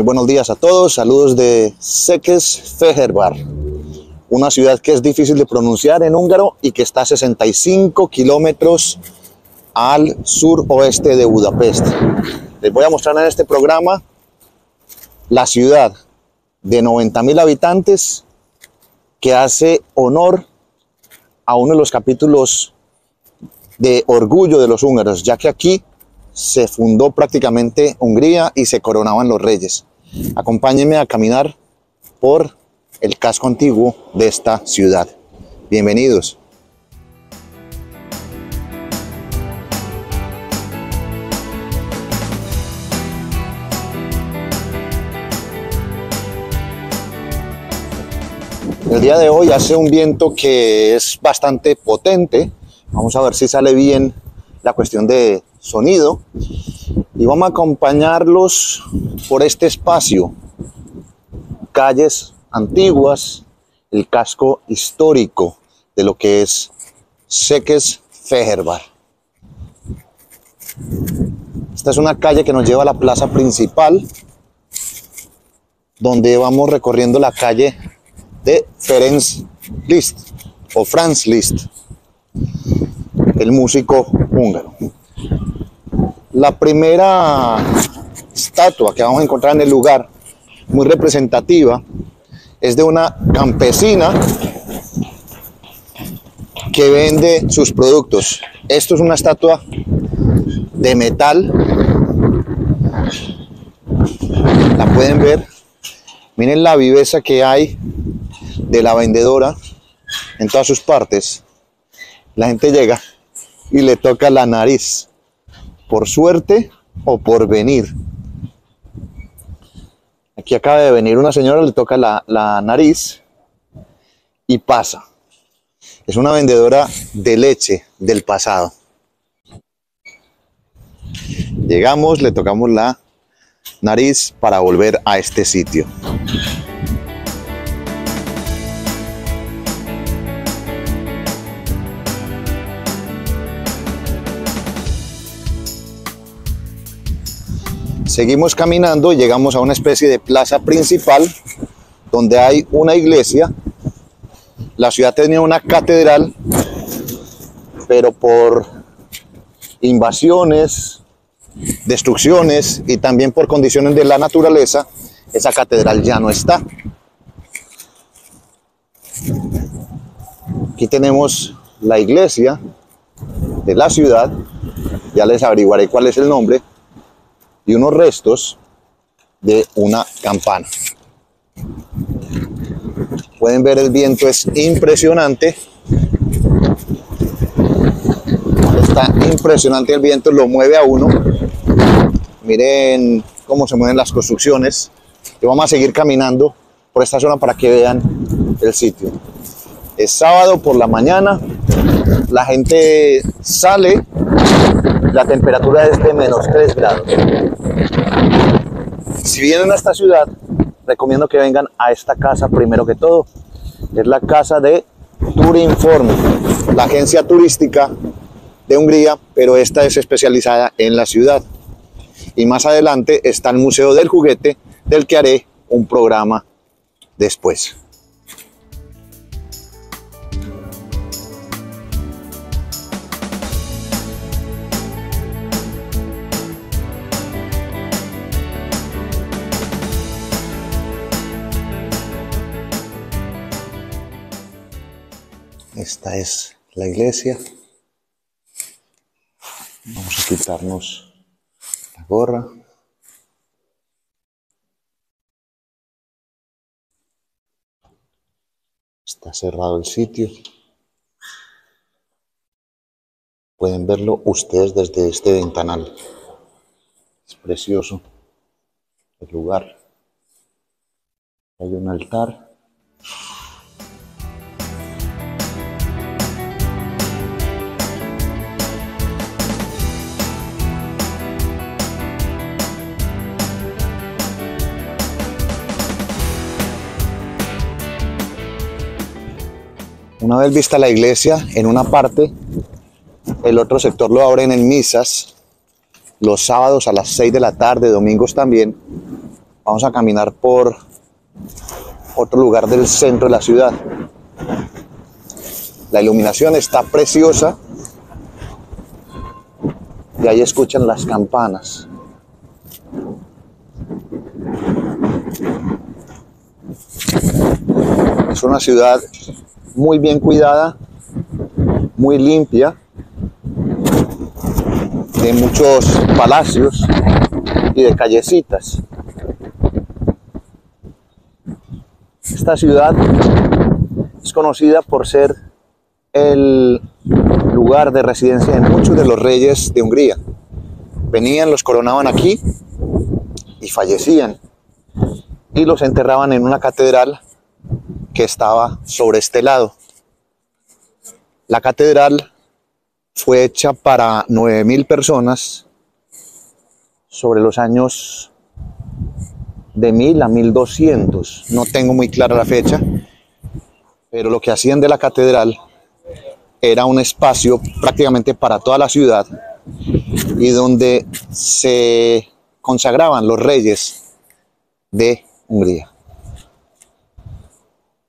Muy buenos días a todos, saludos de Székesfehérvár, una ciudad que es difícil de pronunciar en húngaro y que está a 65 kilómetros al suroeste de Budapest. Les voy a mostrar en este programa la ciudad de 90.000 habitantes que hace honor a uno de los capítulos de orgullo de los húngaros, ya que aquí se fundó prácticamente Hungría y se coronaban los reyes. Acompáñenme a caminar por el casco antiguo de esta ciudad. Bienvenidos. El día de hoy hace un viento que es bastante potente. Vamos a ver si sale bien la cuestión de sonido. Y vamos a acompañarlos por este espacio. Calles antiguas, el casco histórico de lo que es Székesfehérvár. Esta es una calle que nos lleva a la plaza principal, donde vamos recorriendo la calle de Ferenc Liszt o Franz Liszt, el músico húngaro. La primera estatua que vamos a encontrar en el lugar, muy representativa, es de una campesina que vende sus productos. Esto es una estatua de metal. La pueden ver. Miren la viveza que hay de la vendedora en todas sus partes. La gente llega y le toca la nariz, por suerte o por venir. Aquí acaba de venir una señora, le toca la nariz y pasa. Es una vendedora de leche del pasado. Llegamos, le tocamos la nariz para volver a este sitio. Seguimos caminando y llegamos a una especie de plaza principal donde hay una iglesia. La ciudad tenía una catedral, pero por invasiones, destrucciones y también por condiciones de la naturaleza, esa catedral ya no está. Aquí tenemos la iglesia de la ciudad, ya les averiguaré cuál es el nombre, y unos restos de una campana. Pueden ver, el viento es impresionante. Está impresionante el viento, lo mueve a uno. Miren cómo se mueven las construcciones. Y vamos a seguir caminando por esta zona para que vean el sitio. Es sábado por la mañana, la gente sale, la temperatura es de -3 grados. Si vienen a esta ciudad, recomiendo que vengan a esta casa primero que todo. Es la casa de Turinform, la agencia turística de Hungría, pero esta es especializada en la ciudad. Y más adelante está el Museo del Juguete, del que haré un programa después. Esta es la iglesia. Vamos a quitarnos la gorra. Está cerrado el sitio. Pueden verlo ustedes desde este ventanal. Es precioso el lugar. Hay un altar. Una vez vista la iglesia, en una parte, el otro sector lo abren en misas, los sábados a las 6 de la tarde, domingos también, Vamos a caminar por otro lugar del centro de la ciudad. La iluminación está preciosa y ahí escuchan las campanas. Es una ciudad muy bien cuidada, muy limpia, de muchos palacios y de callecitas. Esta ciudad es conocida por ser el lugar de residencia de muchos de los reyes de Hungría. Venían, los coronaban aquí y fallecían, y los enterraban en una catedral que estaba sobre este lado. La catedral fue hecha para 9.000 personas sobre los años de 1000 a 1200. No tengo muy clara la fecha, pero lo que hacían de la catedral era un espacio prácticamente para toda la ciudad y donde se consagraban los reyes de Hungría.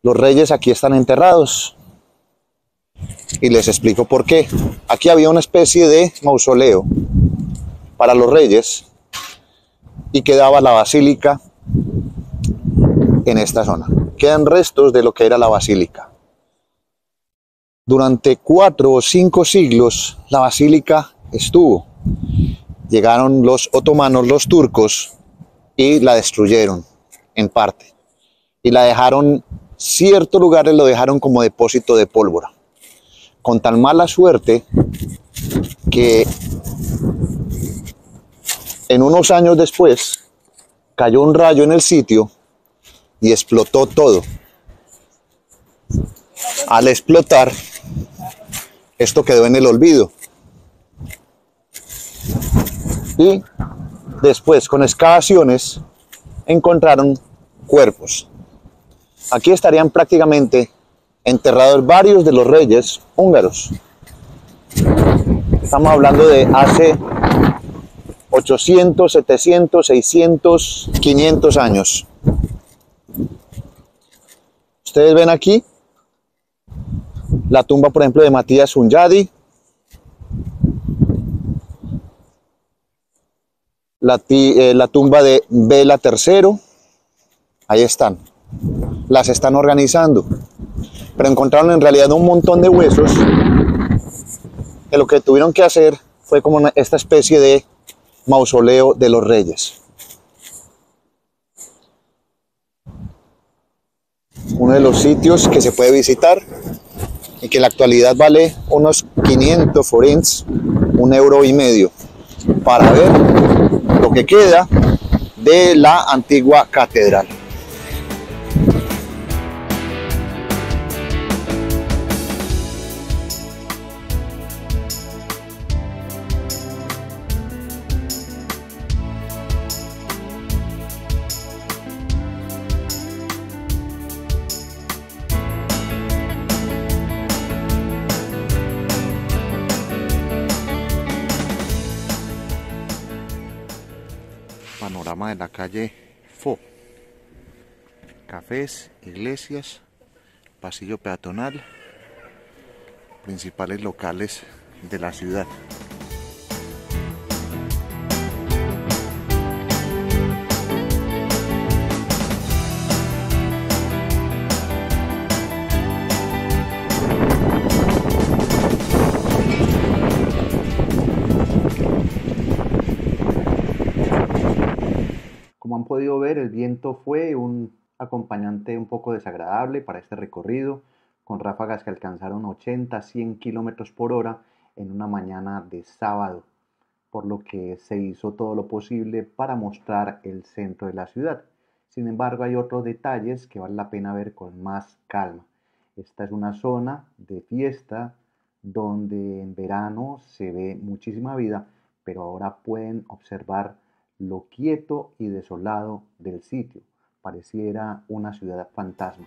Los reyes aquí están enterrados y les explico por qué. Aquí había una especie de mausoleo para los reyes y quedaba la basílica en esta zona. Quedan restos de lo que era la basílica. Durante 4 o 5 siglos la basílica estuvo. Llegaron los otomanos, los turcos, y la destruyeron en parte. Y la dejaron, ciertos lugares lo dejaron como depósito de pólvora. Con tan mala suerte que en unos años después cayó un rayo en el sitio y explotó todo. Al explotar, esto quedó en el olvido. Y después, con excavaciones, encontraron cuerpos. Aquí estarían prácticamente enterrados varios de los reyes húngaros. Estamos hablando de hace 800, 700, 600, 500 años. Ustedes ven aquí la tumba, por ejemplo, de Matías Hunyadi, la tumba de Bela III. Ahí están. Las están organizando. Pero encontraron en realidad un montón de huesos que lo que tuvieron que hacer fue como esta especie de mausoleo de los reyes. Uno de los sitios que se puede visitar y que en la actualidad vale unos 500 forints, 1,5 € para ver lo que queda de la antigua catedral. Panorama de la calle Fo. Cafés, iglesias, pasillo peatonal, principales locales de la ciudad. Como han podido ver, el viento fue un acompañante un poco desagradable para este recorrido, con ráfagas que alcanzaron 80 a 100 kilómetros por hora en una mañana de sábado, por lo que se hizo todo lo posible para mostrar el centro de la ciudad. Sin embargo, hay otros detalles que vale la pena ver con más calma. Esta es una zona de fiesta donde en verano se ve muchísima vida, pero ahora pueden observar lo quieto y desolado del sitio. Pareciera una ciudad fantasma.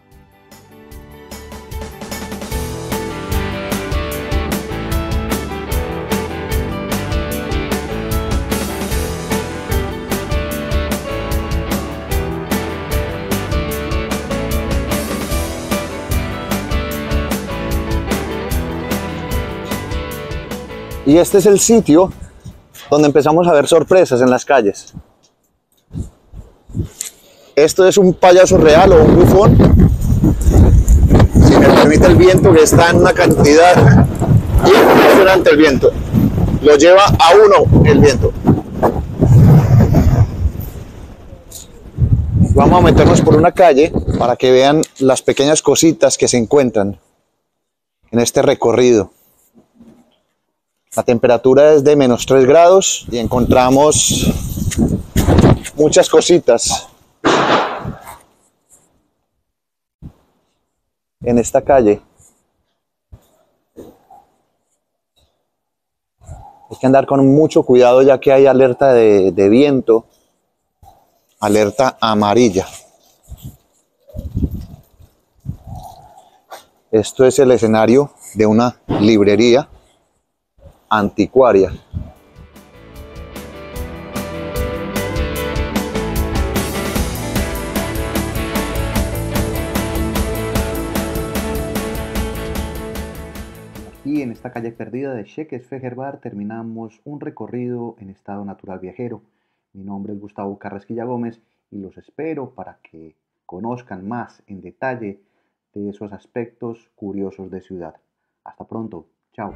Y este es el sitio donde empezamos a ver sorpresas en las calles. Esto es un payaso real o un bufón, si me permite el viento, que está en una cantidad impresionante. El viento lo lleva a uno, el viento. Vamos a meternos por una calle para que vean las pequeñas cositas que se encuentran en este recorrido. La temperatura es de -3 grados y encontramos muchas cositas en esta calle. Hay que andar con mucho cuidado ya que hay alerta de viento, alerta amarilla. Esto es el escenario de una librería anticuaria. Aquí en esta calle perdida de Shekes Feher Bar terminamos un recorrido en estado natural viajero. Mi nombre es Gustavo Carrasquilla Gómez y los espero para que conozcan más en detalle de esos aspectos curiosos de ciudad. Hasta pronto, chao.